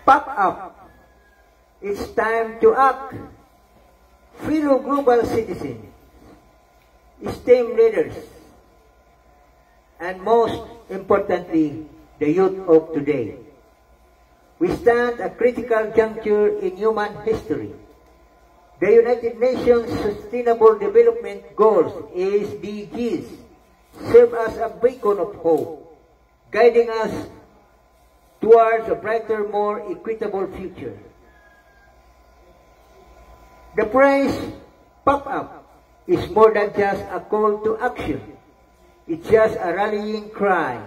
Pack up. It's time to act. Fellow global citizens, STEM leaders, and most importantly, the youth of today. We stand at a critical juncture in human history. The United Nations Sustainable Development Goals, SDGs, serve as a beacon of hope, guiding us towards a brighter, more equitable future. The phrase, "Pack up," is more than just a call to action. It's just a rallying cry.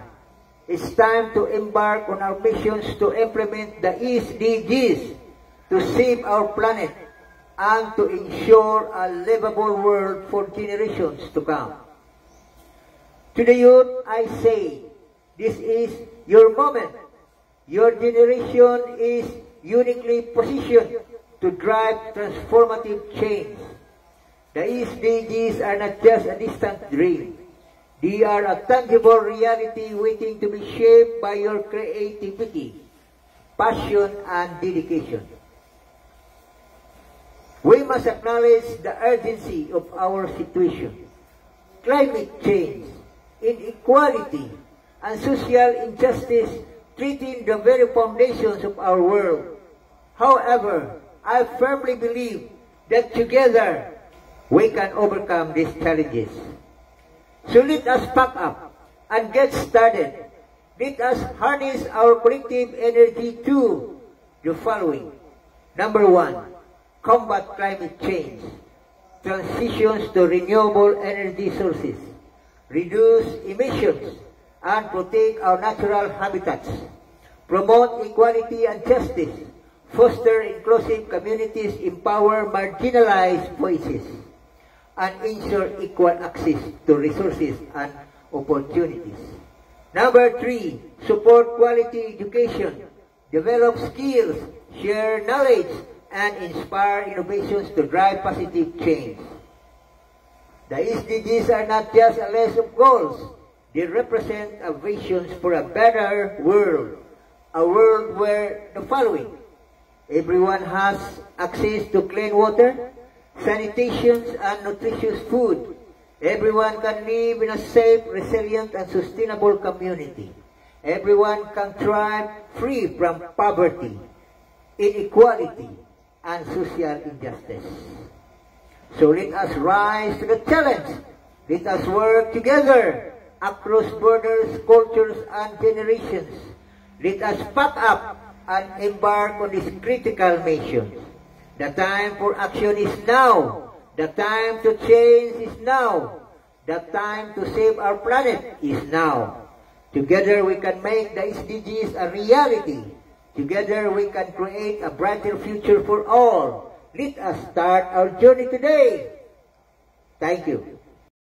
It's time to embark on our missions to implement the SDGs, to save our planet, and to ensure a livable world for generations to come. To the youth, I say, this is your moment. Your generation is uniquely positioned to drive transformative change. The SDGs are not just a distant dream. They are a tangible reality waiting to be shaped by your creativity, passion, and dedication. We must acknowledge the urgency of our situation. Climate change, inequality, and social injustice threaten the very foundations of our world. However, I firmly believe that together we can overcome these challenges. So let us pack up and get started. Let us harness our collective energy to the following. Number 1, combat climate change. Transitions to renewable energy sources. Reduce emissions and protect our natural habitats. Promote equality and justice. Foster inclusive communities, empower marginalized voices, and ensure equal access to resources and opportunities. Number 3, support quality education. Develop skills, share knowledge, and inspire innovations to drive positive change. The SDGs are not just a list of goals. They represent a vision for a better world. A world where the following: everyone has access to clean water, sanitation, and nutritious food. Everyone can live in a safe, resilient, and sustainable community. Everyone can thrive free from poverty, inequality, and social injustice. So let us rise to the challenge. Let us work together across borders, cultures, and generations. Let us pack up and embark on this critical mission. The time for action is now. The time to change is now. The time to save our planet is now. Together we can make the SDGs a reality. Together we can create a brighter future for all. Let us start our journey today. Thank you.